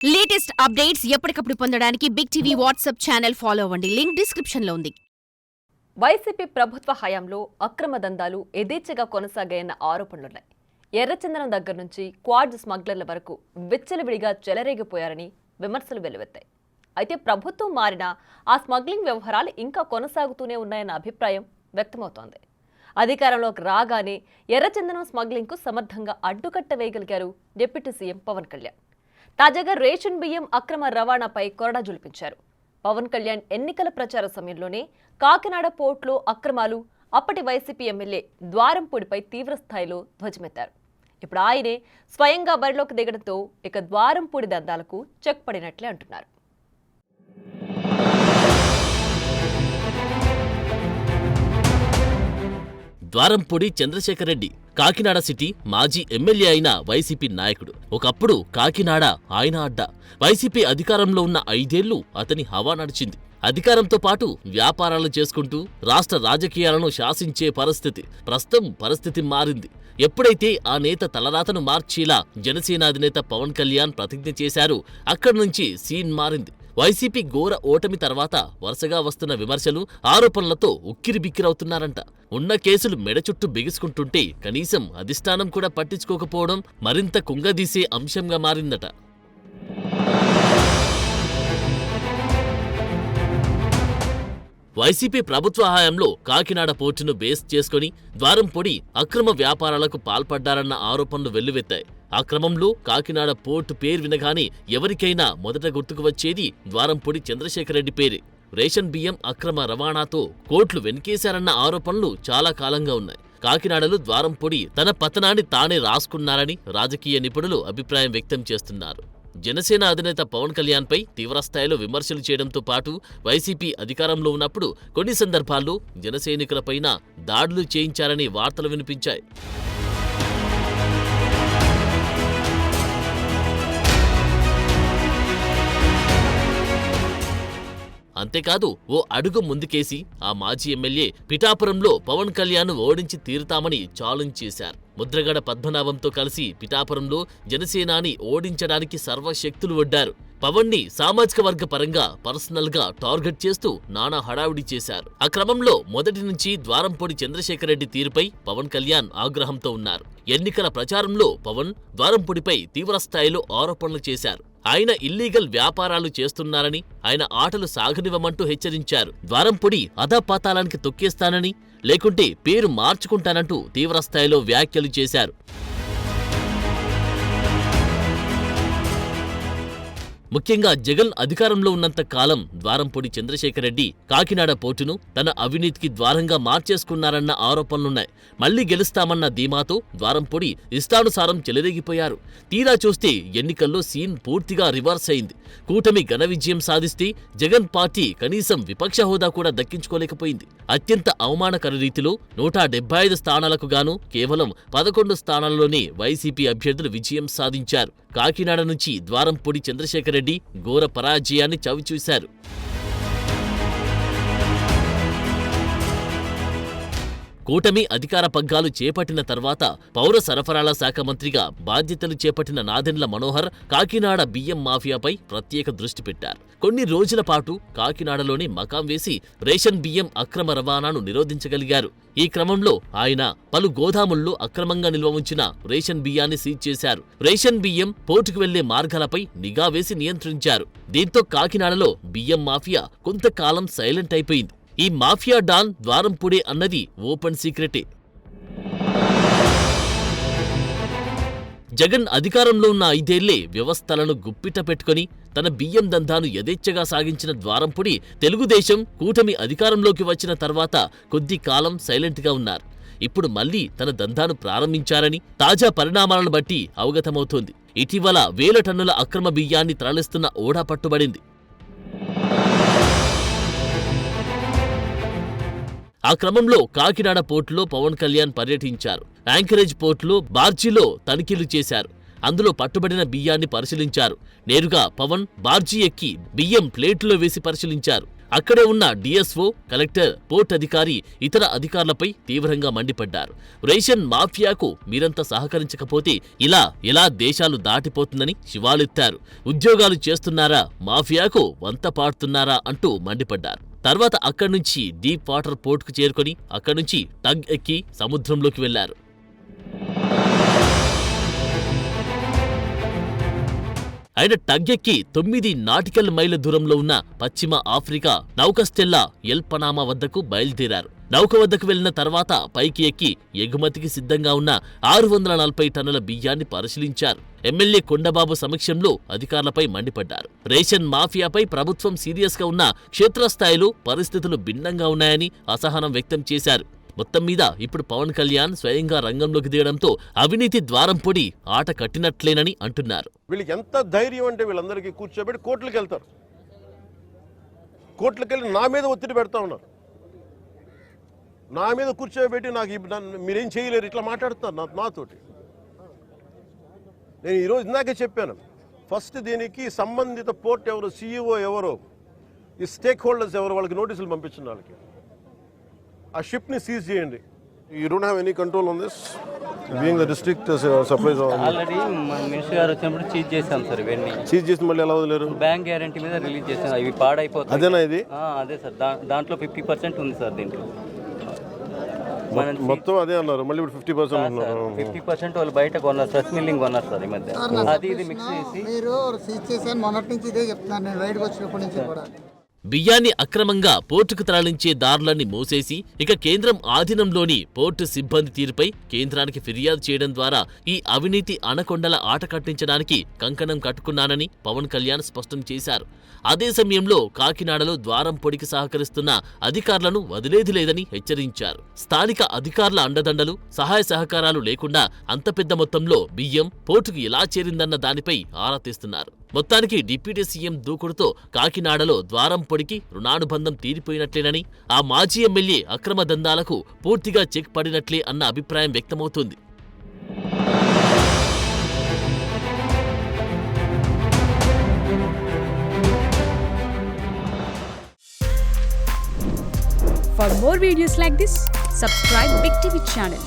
Latest updates ఎప్పటికప్పుడు పొందడానికి big TV WhatsApp channel follow అవ్వండి. లింక్ డిస్క్రిప్షన్ లో ఉంది. వైసీపీ ప్రభుత్వ హయాంలో అక్రమ దందాలు యథేచ్ఛగా కొనసాగాయన్న ఆరోపణలున్నాయి. ఎర్రచందనం దగ్గర నుంచి క్వాడ్ స్మగ్లర్ల వరకు విచ్చలవిడిగా చెలరేగిపోయారని విమర్శలు వెల్లువెత్తాయి. అయితే ప్రభుత్వం మారినా ఆ స్మగ్లింగ్ వ్యవహారాలు ఇంకా కొనసాగుతూనే ఉన్నాయన్న అభిప్రాయం వ్యక్తమవుతోంది. అధికారంలోకి రాగానే ఎర్రచందనం స్మగ్లింగ్కు సమర్థంగా అడ్డుకట్ట వేయగలిగారు డిప్యూటీ సీఎం పవన్ కళ్యాణ్. తాజాగా రేషన్ బియ్యం అక్రమ రవాణాపై కొరడా జులిపించారు. పవన్ కళ్యాణ్ ఎన్నికల ప్రచార సమయంలోనే కాకినాడ పోర్టులో అక్రమాలు, అప్పటి వైసీపీ ఎమ్మెల్యే ద్వారంపూడిపై తీవ్రస్థాయిలో ధ్వజమెత్తారు. ఇప్పుడు ఆయనే స్వయంగా బరిలోకి దిగడంతో ఇక ద్వారంపూడి దందాలకు చెక్ పడినట్లే అంటున్నారు. ద్వారంపూడి చంద్రశేఖర్ రెడ్డి కాకినాడ సిటీ మాజీ ఎమ్మెల్యే అయిన వైసీపీ నాయకుడు. ఒకప్పుడు కాకినాడ ఆయన అడ్డా. వైసీపీ అధికారంలో ఉన్న 5 ఏళ్లు అతని హవా నడిచింది. అధికారంతో పాటు వ్యాపారాలు చేసుకుంటూ రాష్ట్ర రాజకీయాలను శాసించే పరిస్థితి. ప్రస్తుతం పరిస్థితి మారింది. ఎప్పుడైతే ఆ నేత తలరాతను మార్చేలా జనసేన అధినేత పవన్ కళ్యాణ్ ప్రతిజ్ఞ చేశారో అక్కడి నుంచి సీన్ మారింది. వైసీపీ ఘోర ఓటమి తర్వాత వరుసగా వస్తున్న విమర్శలు, ఆరోపణలతో ఉక్కిరిబిక్కిరవుతున్నారంట. ఉన్న కేసులు మెడ చుట్టూ బిగుసుకుంటుంటే కనీసం అధిష్టానం కూడా పట్టించుకోకపోవడం మరింత కుంగదీసే అంశంగా మారిందట. వైసీపీ ప్రభుత్వ హయాంలో కాకినాడ పోర్టును బేస్ చేసుకుని ద్వారంపూడి అక్రమ వ్యాపారాలకు పాల్పడ్డారన్న ఆరోపణలు వెల్లువెత్తాయి. ఆ క్రమంలో కాకినాడ పోర్టు పేరు వినగానే ఎవరికైనా మొదట గుర్తుకు వచ్చేది ద్వారంపూడి చంద్రశేఖర్ రెడ్డి పేరే. రేషన్ బియ్యం అక్రమ రవాణాతో కోట్లు వెనకేశారన్న ఆరోపణలు చాలా కాలంగా ఉన్నాయి. కాకినాడలో ద్వారంపూడి తన పతనాన్ని తానే రాసుకున్నారని రాజకీయ నిపుణులు అభిప్రాయం వ్యక్తం చేస్తున్నారు. జనసేన అధినేత పవన్ కళ్యాణ్ పై తీవ్రస్థాయిలో విమర్శలు చేయడంతో పాటు వైసీపీ అధికారంలో ఉన్నప్పుడు కొన్ని సందర్భాల్లో జనసైనికులపైన దాడులు చేయించారని వార్తలు వినిపించాయి. అంతేకాదు ఓ అడుగు ముందుకేసి ఆ మాజీ ఎమ్మెల్యే పిఠాపురంలో పవన్ కళ్యాణ్ ఓడించి తీరుతామని ఛాలెంజ్ చేశారు. ముద్రగడ పద్మనాభంతో కలిసి పిఠాపురంలో జనసేనాని ఓడించడానికి సర్వశక్తులు ఒడ్డారు. పవన్ ని సామాజిక వర్గ పరంగా పర్సనల్ గా టార్గెట్ చేస్తూ నానా హడావిడి చేశారు. ఆ క్రమంలో మొదటి నుంచి ద్వారంపూడి చంద్రశేఖర్ రెడ్డి తీరుపై పవన్ కళ్యాణ్ ఆగ్రహంతో ఉన్నారు. ఎన్నికల ప్రచారంలో పవన్ ద్వారంపూడిపై తీవ్రస్థాయిలో ఆరోపణలు చేశారు. ఆయన ఇల్లీగల్ వ్యాపారాలు చేస్తున్నారని, ఆయన ఆటలు సాగనివ్వమంటూ హెచ్చరించారు. ద్వారంపూడి అధపాతాళానికి తొక్కేస్తానని, లేకుంటే పేరు మార్చుకుంటానంటూ తీవ్రస్థాయిలో వ్యాఖ్యలు చేశారు. ముఖ్యంగా జగన్ అధికారంలో ఉన్నంత కాలం ద్వారంపూడి చంద్రశేఖర్ రెడ్డి కాకినాడ పోర్టును తన అవినీతికి ద్వారంగా మార్చేసుకున్నారన్న ఆరోపణలున్నాయి. మళ్లీ గెలుస్తామన్న ధీమాతో ద్వారంపూడి ఇష్టానుసారం చెలరేగిపోయారు. తీరా చూస్తే ఎన్నికల్లో సీన్ పూర్తిగా రివర్స్ అయింది. కూటమి ఘన విజయం సాధిస్తే జగన్ పార్టీ కనీసం విపక్ష హోదా కూడా దక్కించుకోలేకపోయింది. అత్యంత అవమానకర రీతిలో 175 స్థానాలకు గాను కేవలం 11 స్థానాల్లోనే వైసీపీ అభ్యర్థులు విజయం సాధించారు. కాకినాడ నుంచి ద్వారంపూడి చంద్రశేఖర్ రెడ్డి ఘోర పరాజయాన్ని చవిచూశారు. కూటమి అధికార పగ్గాలు చేపట్టిన తర్వాత పౌర సరఫరాల శాఖ మంత్రిగా బాధ్యతలు చేపట్టిన నాదెండ్ల మనోహర్ కాకినాడ బియ్యం మాఫియాపై ప్రత్యేక దృష్టి పెట్టారు. కొన్ని రోజుల పాటు కాకినాడలోనే మకాం వేసి రేషన్ బియ్యం అక్రమ రవాణాను నిరోధించగలిగారు. ఈ క్రమంలో ఆయన పలు గోదాముల్లో అక్రమంగా నిల్వ ఉంచిన రేషన్ బియ్యాన్ని సీజ్ చేశారు. రేషన్ బియ్యం పోర్టుకు వెళ్లే మార్గాలపై నిఘా వేసి నియంత్రించారు. దీంతో కాకినాడలో బియ్యం మాఫియా కొంతకాలం సైలెంట్ అయిపోయింది. ఈ మాఫియా డాన్ ద్వారంపూడే అన్నది ఓపెన్ సీక్రెటే. జగన్ అధికారంలో ఉన్న 5 ఏళ్లే వ్యవస్థలను గుప్పిట పెట్టుకుని తన బియ్యం దందాను యథేచ్ఛగా సాగించిన ద్వారంపూడి తెలుగుదేశం కూటమి అధికారంలోకి వచ్చిన తర్వాత కొద్ది కాలం సైలెంట్గా ఉన్నారు. ఇప్పుడు మళ్లీ తన దందాను ప్రారంభించారని తాజా పరిణామాలను బట్టి అవగతమవుతోంది. ఇటీవల 1000 టన్నుల అక్రమ బియ్యాన్ని తరలిస్తున్న ఓడా పట్టుబడింది. ఆ క్రమంలో కాకినాడ పోర్టులో పవన్ కళ్యాణ్ పర్యటించారు. యాంకరేజ్ పోర్టులో బార్జీలో తనిఖీలు చేశారు. అందులో పట్టుబడిన బియ్యాన్ని పరిశీలించారు. నేరుగా పవన్ బార్జీ ఎక్కి బియ్యం ప్లేట్లో వేసి పరిశీలించారు. అక్కడే ఉన్న డిఎస్ఓ, కలెక్టర్, పోర్ట్ అధికారి, ఇతర అధికారులపై తీవ్రంగా మండిపడ్డారు. రేషన్ మాఫియాకు మీరంతా సహకరించకపోతే ఇలా ఎలా దేశాలు దాటిపోతుందని శివాలెత్తారు. ఉద్యోగాలు చేస్తున్నారా, మాఫియాకు వంత పాడుతున్నారా అంటూ మండిపడ్డారు. తర్వాత అక్కడి నుంచి డీప్ వాటర్ పోర్టుకు చేరుకొని అక్కడి నుంచి టగ్ ఎక్కి సముద్రంలోకి వెళ్లారు. ఆయన టగ్గెక్కి 9 నాటికల్ మైళ్ళ దూరంలో ఉన్న పశ్చిమ ఆఫ్రికా నౌకస్టెల్లా ఎల్ పనామా వద్దకు బయలుదేరారు. నౌక వద్దకు వెళ్లిన తర్వాత పైకి ఎక్కి ఎగుమతికి సిద్ధంగా ఉన్న 640 టన్నుల బియ్యాన్ని పరిశీలించారు. ఎమ్మెల్యే కొండబాబు సమక్షంలో అధికారులపై మండిపడ్డారు. రేషన్ మాఫియాపై ప్రభుత్వం సీరియస్ గా ఉన్న క్షేత్రస్థాయిలో పరిస్థితులు భిన్నంగా ఉన్నాయని అసహనం వ్యక్తం చేశారు. మొత్తం మీద ఇప్పుడు పవన్ కళ్యాణ్ స్వయంగా రంగంలోకి దిగడంతో అవినీతి ద్వారం పొడి ఆట కట్టినట్లేనని అంటున్నారు. వీళ్ళకి ఎంత ధైర్యం అంటే వీళ్ళందరికీ కూర్చోబెట్టి కోర్టులకు వెళ్తారు. కోర్టులకు వెళ్ళి నా మీద ఒత్తిడి పెడతా ఉన్నారు. నా మీద కూర్చోబెట్టి మీరేం చేయలేరు ఇట్లా మాట్లాడుతున్నారు నాతోటి. నేను ఈరోజు ఇందాకే చెప్పాను, ఫస్ట్ దీనికి సంబంధిత పోర్ట్ ఎవరు, సీఈఓ ఎవరో, ఈ స్టేక్ హోల్డర్స్ ఎవరు, వాళ్ళకి నోటీసులు పంపించిన వాళ్ళకి ఆ షిప్ని సీజ్ చేయండి. You don't have any control on this being the district supplies. Already మన మినిస్టర్ గారు వచ్చినప్పుడు చీజ్ చేశాం సార్. ఇవన్నీ సీజ్ చేసి మళ్ళీ ఎలా వదిలేరు? బ్యాంక్ గ్యారంటీ మీద రిలీజ్ చేశాం. ఇవి పాడైపోతాయి. అదేనా ఇది? అదే సార్, దాంట్లో 50% ఉంది సార్. దీంట్లో మొత్తం అదే అన్నారు. మళ్ళీ ఇప్పుడు 50% ఉన్నారు. 50% వాళ్ళు బయట కొన్నారు, స్ట్రెస్ మిల్లింగ్ కొన్నారు సార్ ఈ మధ్య. అది ఇది మిక్స్ చేసి మీరు సీజ్ చేశాను మొన్నటి నుంచి ఇదే చెప్తున్నాను నేను రైడ్కి వచ్చినప్పటి నుంచి కూడా. బియ్యాన్ని అక్రమంగా పోర్టుకు తరలించే దారులన్నీ మూసేసి ఇక కేంద్రం ఆధీనంలోని పోర్టు సిబ్బంది తీరుపై కేంద్రానికి ఫిర్యాదు చేయడం ద్వారా ఈ అవినీతి అనకొండల ఆట కట్టించడానికి కంకణం కట్టుకున్నానని పవన్ కళ్యాణ్ స్పష్టం చేశారు. అదే సమయంలో కాకినాడలో ద్వారం పొడికి సహకరిస్తున్న అధికారులను వదిలేది లేదని హెచ్చరించారు. స్థానిక అధికారుల అండదండలు, సహాయ సహకారాలు లేకుండా అంత పెద్ద మొత్తంలో బియ్యం పోర్టుకు ఎలా చేరిందన్న దానిపై ఆరా తీస్తున్నారు. మొత్తానికి డిప్యూటీ సీఎం దూకుడుతో కాకినాడలో ద్వారం పొడికి రుణానుబంధం తీరిపోయినట్లేనని, ఆ మాజీ ఎమ్మెల్యే అక్రమ దందాలకు పూర్తిగా చెక్ పడినట్లే అన్న అభిప్రాయం వ్యక్తమవుతోంది. For more videos like this, subscribe Big TV channel.